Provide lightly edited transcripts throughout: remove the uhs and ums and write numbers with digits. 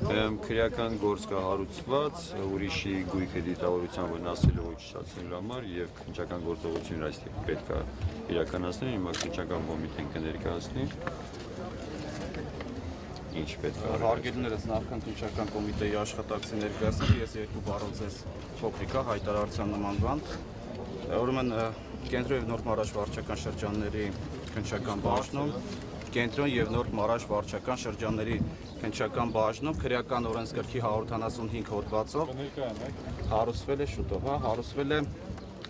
Քրեական գործ կա հարուցված, ուրիշի գույքը դիտավորության վնասելու ոչնչացնելու համար եւ քննչական գործողություն այստեղ պետք է իրականացնել, հիմա քննչական կոմիտեն կներկայացնի։ Ինչ պետք է։ Հարգելիներս նախքան քննչական կոմիտեի աշխատակցի ներկայացնել, ես երկու բառով ձեզ փոքրիկ հայտարարության նման բան։ Ուրեմն կենտրոն եւ Նոր Մարաշ վարչական շրջանների քննչական բաժնում, կենտրոն եւ Նոր Մարաշ վարչական շրջանների քննչական բաժնում քրեական օրենսգրքի 175 հոդվածով հարուցվել է շուտով, հարուցվել է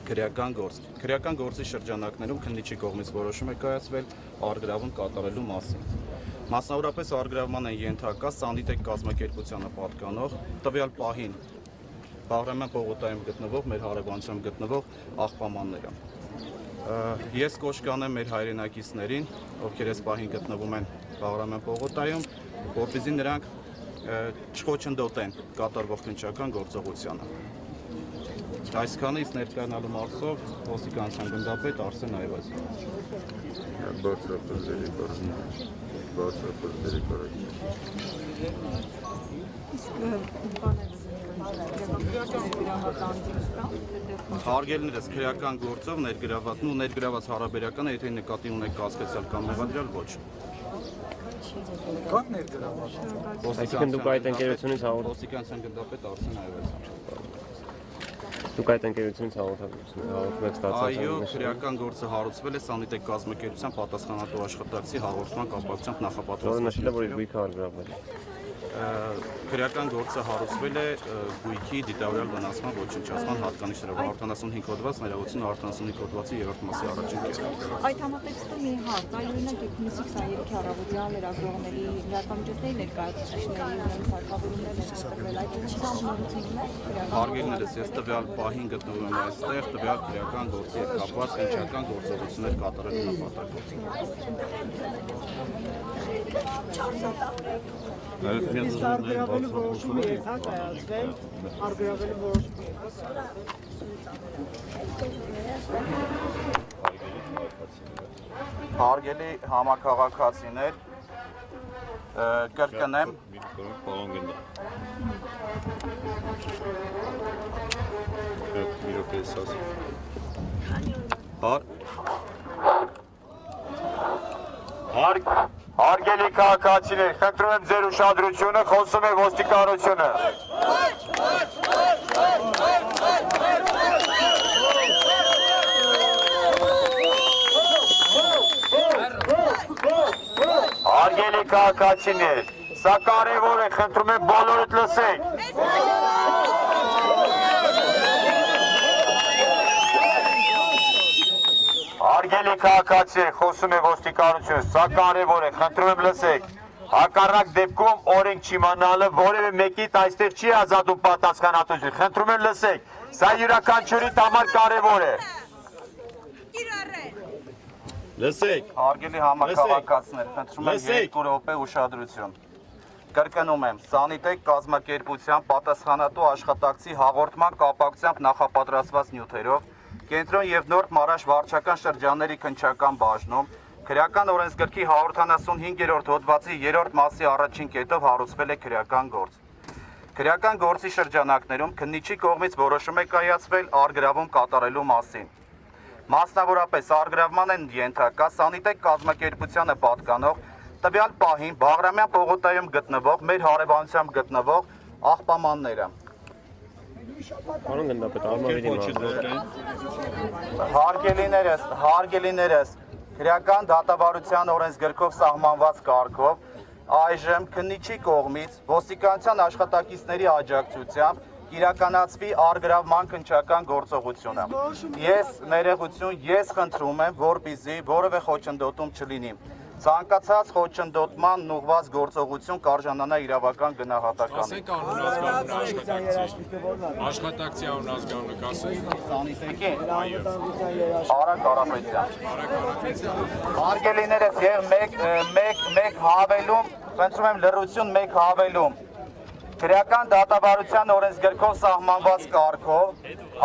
քրեական գործ։ Քրեական գործի շրջանակներում քննիչի կողմից որոշում է կայացվել առգրավում կատարելու մասին։ Մասնավորապես առգրավման են ենթակա սանիտեկ կազմակերպությանը պատկանող տվյալ պահին Բաղրամյան պողոտայում գտնվող մեր հարևանությամբ գտնվող աղբամանները։ Ես կոչ կանեմ մեր հայրենակիցներին, ովքեր այս պահին գտնվում են Բաղրամյան պողոտայում, որպեսզի նրանք չխոչընդոտեն կատարվող քննչական գործողությանը։ Այսքանը իսկ ներկայանալու մասով ոստիկանության գնդապետ Արսեն Այվազյան։ Հարգելիներս քրեական գործով ներգրաված հարաբերականը, եթե նկատի ունեք կասկածյալ կամ մեղադրյալ, ոչ։ Կան ներգրաված։ Այսինքն դուք այդ ընկերությունից Ոստիկանության գնդապետ Արսեն Այվազյան։ Դուք այդ ընկերությունից հաղորդում եք ստացած։ Այո, քրեական գործը հարուցվել է սանիտեկ կազմակերպության պատասխանատու աշխատակցի հաղորդման կապակցությամբ նախապատրաստման։ Որը նշել է, որ գույքը առգրավել է։ Քրեական գործը հարուցվել է գույքի դիտավորյալ վնասման ոչնչացման հատկանիշներով 175 հոդված ներողություն 175 հոդվածի 3-րդ մասի առաջին կետը։ Այդ համատեքստում մի հարց, օրինակ 2023 առավոտյան լրագրողների լրատվամիջոցների ներկայացուցիչների սարքավորումներ են տրվել այդ նորությունները։ Հարգելիներս, ես տվյալ պահին գտնվում եմ այստեղ, տվյալ քրեական գործի հետ կապված քննչական գործողություններ կատարելու Իսկ առգրավելու որոշումը երբ է կայացվել, առգրավելու որոշումը Հարգելի համաքաղաքացիներ, կրկնեմ Հարգելի քաղաքացիներ, խնդրում եմ ձեր ուշադրությունը, խոսում է ոստիկանությունը։ Հարգելի քաղաքացիներ, սա կարևոր է, խնդրում եմ բոլորդ լսեք։ Հարգելի քաղաքացիներ, խոսում է ոստիկանությունը, սա կարևոր է, խնդրում եմ լսեք։ Հակառակ դեպքում օրենք չիմանալը որևէ մեկից այստեղ չի ազատում պատասխանատվություն։ Խնդրում եմ լսեք, սա յուրաքանչյուրիդ համար կարևոր է։ Լսեք։ Հարգելի համաքաղաքացիներ, խնդրում եմ 2 րոպե ուշադրություն։ Կրկնում եմ, սանիտեկ կազմակերպության պատասխանատու աշխատակցի հաղորդման կապակցությամբ նախապատրաստված նյութերով Կենտրոն եւ Նոր Մարաշ վարչական շրջանների քննչական բաժնում քրեական օրենսգրքի 175-րդ հոդվածի 3-րդ մասի առաջին կետով հարուցվել է քրեական գործ։ Քրեական գործի շրջանակներում քննիչի կողմից որոշում է կայացվել առգրավում կատարելու մասին։ Մասնավորապես առգրավման են ենթակա սանիտեկ կազմակերպությանը պատկանող տվյալ պահին Բաղրամյան պողոտայում գտնվող մեր հարևանությամբ գտնվող աղբամանները։ Պարոն գնդապետ, Հարգելիներս, քրեական դատավարության օրենսգրքով սահմանված կարգով այժմ քննիչի կողմից ոստիկանության աշխատակիցների աջակցությամբ իրականացվի առգրավման քննչական գործողությունը։ Ես խնդրում եմ, որպեսզի որևէ խոչընդոտում չլինի։ Ցանկացած խոչընդոտման ուղղված գործողություն կարժանանա իրավական գնահատականի։ Ասենք անուն աշխատակցի անուն ազգանունը կասեք։ Սանիսեկի Արա Կարապետյան։ Հարգելիներս եւ մեկ հավելում, խնդրում եմ լրություն մեկ հավելում։ Քրեական դատավարության օրենսգրքով սահմանված կարգով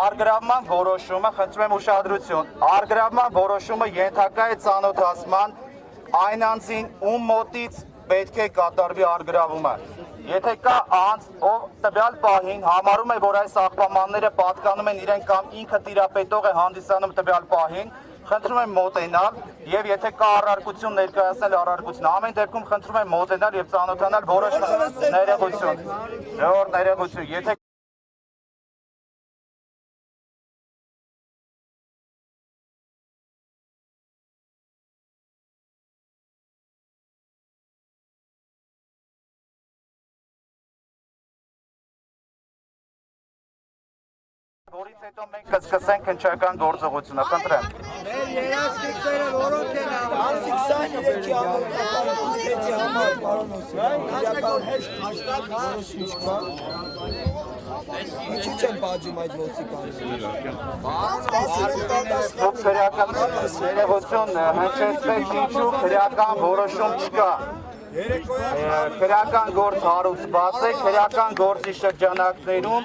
արգրավման որոշումը, խնդրում եմ ուշադրություն, արգրավման որոշումը ենթակա է ծանոթացման այն անձին, ում մոտից պետք է կատարվի արգրավումը։ Եթե կա անձ, ով տվյալ պահին համարում է, որ այս աղբամանները պատկանում են իրեն կամ ինքը տիրապետող է հանդիսանում տվյալ պահին, խնդրում եմ մոտենալ եւ եթե կա առարկություն ներկայացնել առարկություն, ամեն դեպքում խնդրում եմ մոտենալ եւ ծանոթանալ որոշ ներողություն։ Ժողովուրդ ներողություն, եթե որից հետո մենք կսկսենք քննչական գործողությունը, խնդրեմ։ Մեր երաշխիքները որոնք են անցիկ 23-ի ամոթի համար, պարոն Օսիպյան, իրական հեշտ հաշտակ որոշիչ կա։ Ինչի չեն բաժում այդ ոստիկանները։ Դուք քրեական ներողություն հնչեցրեք, ինչու քրեական որոշում չկա։ Քրեական գործ հարուցված է, քրեական գործի շրջանակներում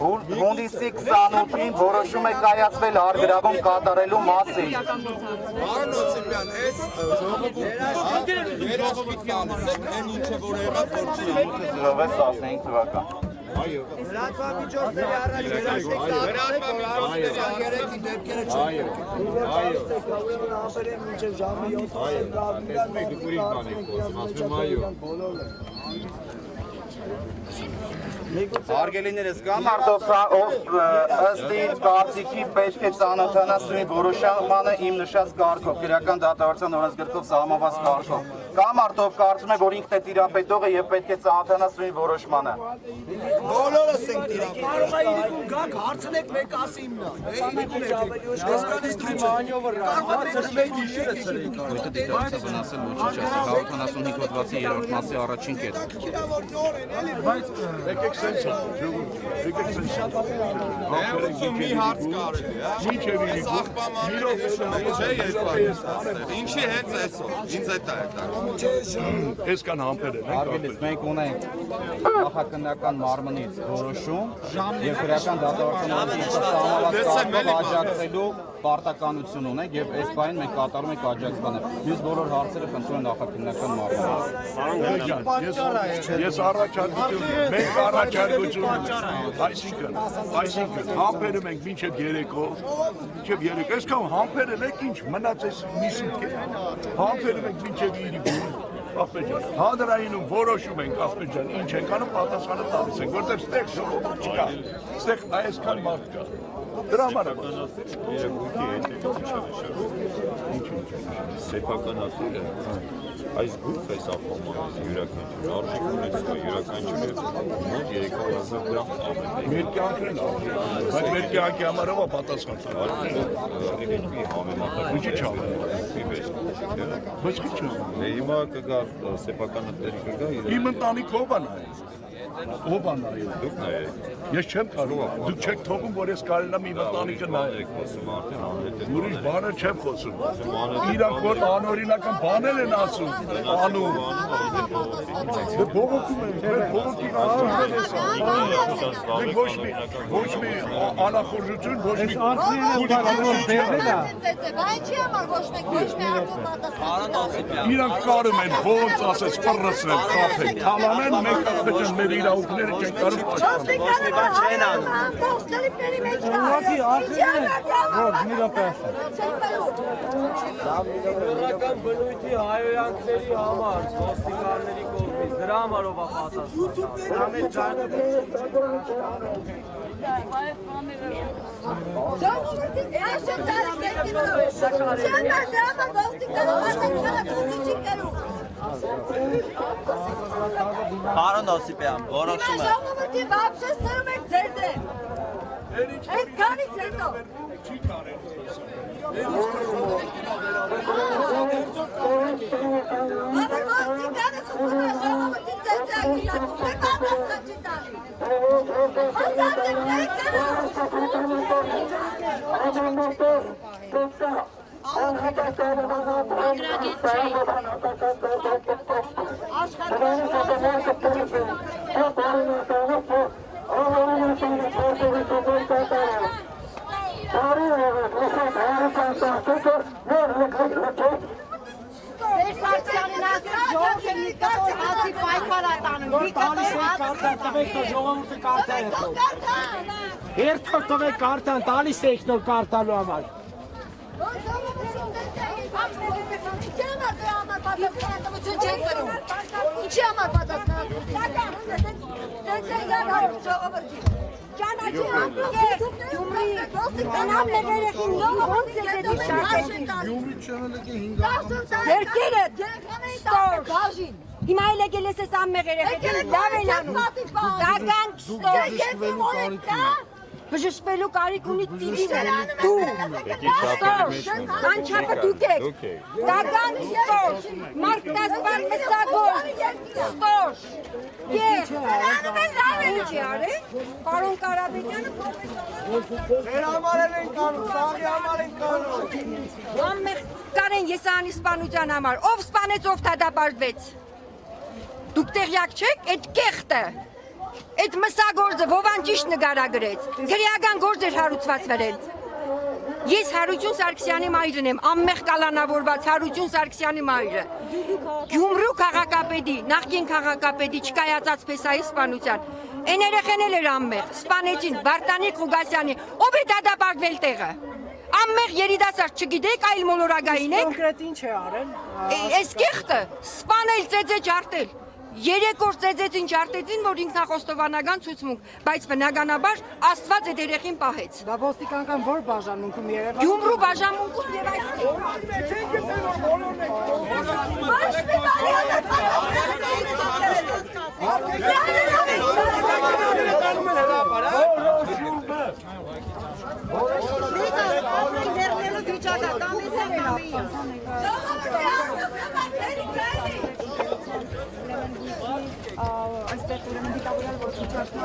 հունդիսի 28-ին որոշում է կայացվել արգրավում կատարելու մասին։ Պարոն Օսիպյան, այս երաշխիքն են ինչը որ եղավ որ չի։ 15 թվական։ Լրատվամիջոցների առաջ երեքի դեպքերը չեն։ Ապերեմ մինչև ժամը 7 Հարգելիներս, կամ արդյոք ըստ իր կարծիքի պետք է ծանոթանա սույն որոշմանը իմ նշած կարգով, քրեական դատավարության օրենսգրքով սահմանված կարգով, կամ արդյոք կարծում է, որ ինքն է տիրապետողը եւ պետք է ծանոթանա սույն որոշմանը։ Բոլորս ենք տիրապետում։ Կարող է իրիկուն գաք հարցնեք մեկ ասիմնա։ Իրիկուն եք։ Այսքանից քիչ անյովր։ Կարող է մեկ իշերը ծրեք։ Գույքը դիտարկը վնասել ոչնչացել 175 հոդվածի 3-րդ մասի առաջին կետը։ Բայց եկեք սենց մի հարց կարելի է։ Այս աղբամանները չէ երբեք։ Ինչի հենց այսօր։ Ինձ այդ է տակ։ Այսքան համբեր են։ Հարգելից մենք ունենք նախաքննական մարմնից որոշում եւ քրեական դատավարության օրենսգրքով աջակցելու պարտականություն ունենք եւ այս բանին մենք կատարում ենք աջակցությունը։ Մյուս բոլոր հարցերը խնդրում են նախաքննական մարմնից։ Ես առաջարկություն, մենք առաջարկություն, այսինքն համբերում ենք մինչև երեկո, այսքան համբերել եք ինչ մնաց այս մի սուտ է, համբերում ենք մինչև իրիկու, աղբեջան, հանրայինում որոշում ենք աղբեջան, ինչ ենք անում պատասխանը տալիս ենք, որտեղ ստեղ ժողովուրդ չկա, ստեղ այսքան մարդ կա, դրա համար է Երևույթի հետ սեփականացել է այս գույքը այս աղբամանից յուրաքանչյուր արժեք ունեցող յուրաքանչյուրը մոտ 3000 դրամ մեր կյանքն է, բայց մեր կյանքի համարով է պատասխան տալու։ Ինչի՞ չավը։ Բայց քիչ է։ Հիմա կգա սեփականատերի կգա Իմ ընտանիքով է նայել։ Ով է նայել։ դուք նայեք Ես չեմ կարող, դուք չեք թողում, որ ես կարելի եմ իմ ընտանիքը նայել։ Ուրիշ բաներ չեմ խոսում։ Իրանք որ անօրինական բաներ են ասում, անում։ Դե բողոքում են, մեր բողոքի ասում ես անում։ Ոչ մի անախորժություն, ոչ մի Բայց չի համար ոչ մեկ ոչ մի արդյոք պատասխան։ Իրանք կարում են ոնց ասես ֆռռսնել, խափել, թալանեն, մենք ապետեն մեր իրավունքները չեն կարում պաշտպանել։ Չեն անում։ Ստելիպների մեջ Ուղղակի արխիվն է, որ մի րոպե ասա։ Իրական բնույթի հայոյանքների համար ոստիկանների կողմից դրա համարով է Պարոն Օսիպյան, որոշում է։ Ժողովրդի բաբշե ստերում եք ձեր դեմ։ Այդ քանից հետո։ Չի կարել։ Երթով տվեք կարտան, տալիս եք նոր կարտալու համար։ Ինչի համար պատասխանատվություն Ճանաչի ամբողջ Գյումրի կանամն է վերեխին ոնց է դեպի շարքեցին Գյումրի չանալեքի 5 Ձերքերը ստոր Հիմա էլ եկել ես այս ամմեղ երեխեքին լավ են անում Դական ստոր Բժշկվելու կարիք ունի տիվին դու Ստոր Անչապը դուք եք Դական ստոր Մարտասպար մսագոր Ստոր Եվ Նրանում են լավ են չի արել Պարոն Կարապետյանը Ձեր համար են կանում, սաղի համար են կանում Ամմեղ կարեն եսանի սպանության համար Ով սպանեց, ով թադապարտվեց Դուք տեղյակ չեք, այդ կեղտը Այդ մսագործը Վովան ճիշտ նկարագրեց Գրիական գործ էր հարուցված վերել Ես Հարություն Սարգսյանի մայրն եմ Ամմեղ կալանավորված Հարություն Սարգսյանի մայրը Գյումրու քաղաքապետի Նախկին քաղաքապետի չկայացած փեսայի սպանության Այն երեխեն էլ էր ամմեղ Սպանեցին Վարդանիկ Ղուգասյանի Ով է դատապարտվել տեղը Ամմեղ երիտասարդ չգիտեք այլ մոլորակային եք Կոնկրետ ինչ է արել Այս կեղտը սպանել ծեծե ջարտել 3 օր ծեծեցին ջարտեցին, որ ինքնախոստովանական ցուցմունք, բայց բնականաբար Աստված այդ երեխին պահեց։ Դա ոստիկանական որ բաժանմունքում Երևանում։ Գյումրու բաժանմունքում եւ այստեղ ուրեմն դիտավորյալ որ իջացնում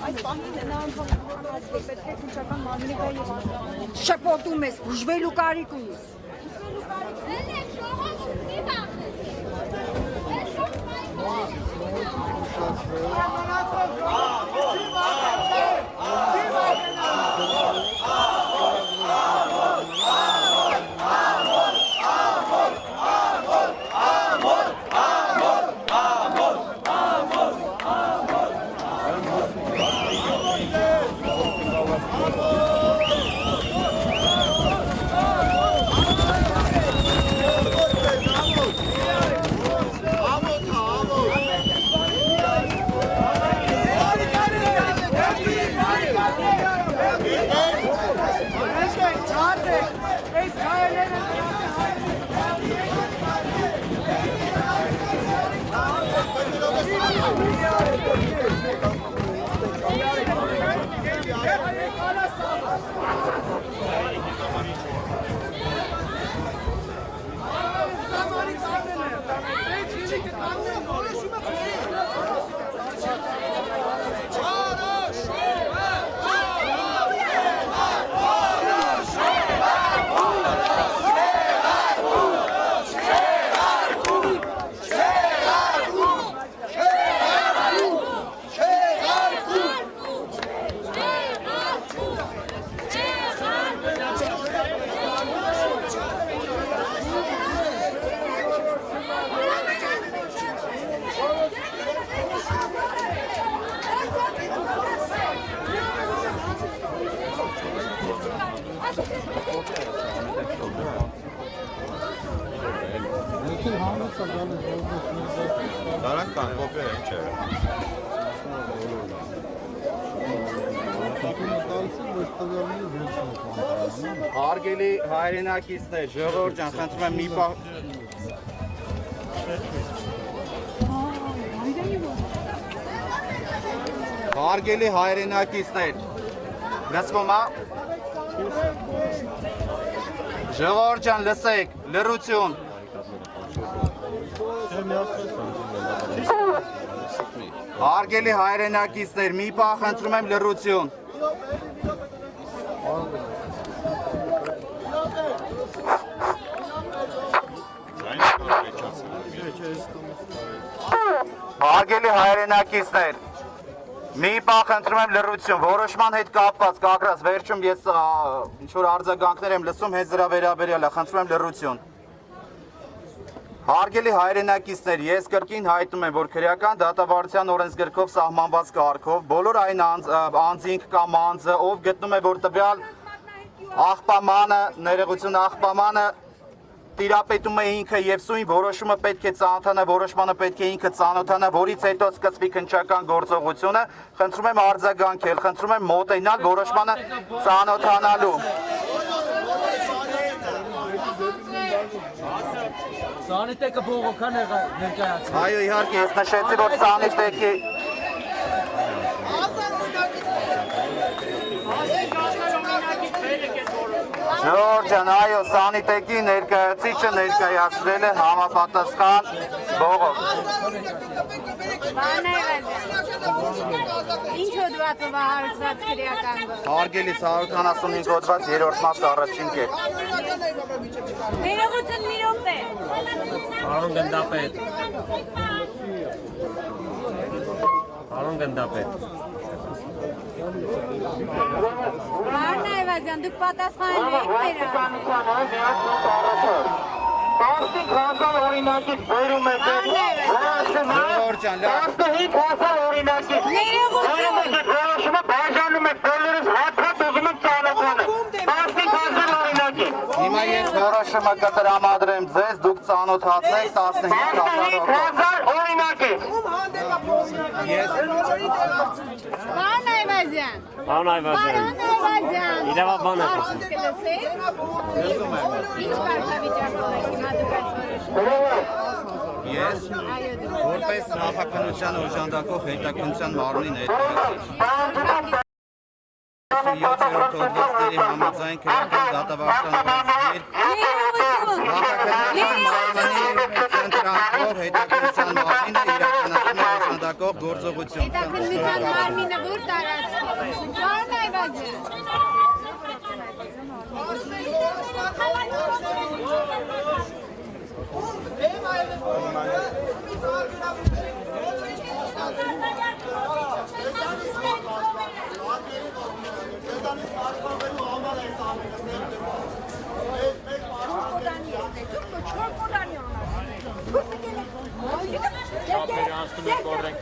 այս բանին նա ընդհանրապես պետք է քնչական մարմինի եւ շփոթում ես, բուժվելու կարիք ունես։ Դրանք կան կոպիա ինչ է։ Հարգելի հայրենակիցներ, ժողովուրդ ջան, խնդրում եմ մի պահ Հարգելի հայրենակիցներ, լսվում է։ Ժողովուրդ ջան, լսեք, լռություն։ Հարգելի հայրենակիցներ, մի պահ խնդրում եմ լռություն։ Հարգելի հայրենակիցներ, մի պահ խնդրում եմ լռություն, որոշման հետ կապված, կակրած վերջում ես ինչ-որ արձագանքներ եմ լսում, հենց դրա վերաբերյալ է, խնդրում եմ լռություն։ Հարգելի հայրենակիցներ, ես կրկին հայտնում եմ, որ քրեական դատավարության օրենսգրքով սահմանված կարգով բոլոր այն անձինք կամ անձը, ով գտնում է, որ տվյալ աղբամանը, ներողություն աղբամանը տիրապետում է ինքը եւ սույն որոշումը պետք է ծանոթանա, որոշմանը պետք է ինքը ծանոթանա, որից հետո սկսվի քննչական գործողությունը, խնդրում եմ արձագանքել, խնդրում եմ մոտենալ որոշմանը ծանոթանալու։ Սանիտեկը բողոքան ներկայացնում։ Այո, իհարկե, ես նշեցի, որ սանիտեկի Ժողովուրդ ջան, այո, սանիտեկի ներկայացուցիչը ներկայացրել է համապատասխան բողոք։ Ինչ հոդված ով հարցված քրեական գործ։ Հարգելի 175 հոդված 3-րդ մաս առաջին կետ։ Ներողություն մի րոպե։ Պարոն գնդապետ։ Պարոն գնդապետ։ Պարոն Այվազյան, դուք պատասխանեք մերը։ Տասնիկ հազար օրինակից բերում է Ժողովուրդ ջան, լավ։ 15 հազար օրինակից որոշումը բաժանում է բոլորս հատված ուզում եմ ծանոթանը 15 հազար օրինակից Հիմա ես որոշումը կտրամադրեմ ձեզ, դուք ծանոթացեք 15,000 օրինակից Պարոն Այվազյան։ Պարոն Այվազյան։ Իրավաբան է խոսում։ Ինչ կարգավիճակով եք հիմա դուք այս որոշումը։ Ես որպես նախաքննության օժանդակող հետաքննության մարմնի ներկայացուցիչ 7-րդ հոդվածների համաձայն քրեական դատավարության օրենսգիր նախաքննության մարմնի կենտրոնով հետաքննության մարմինը իրականացնում է օժանդակող գործողություն։ Հետաքննության մարմինը որ տարածքի։ Պարոն Այվազյան։ Շապերը անցնում են կորրեկտ։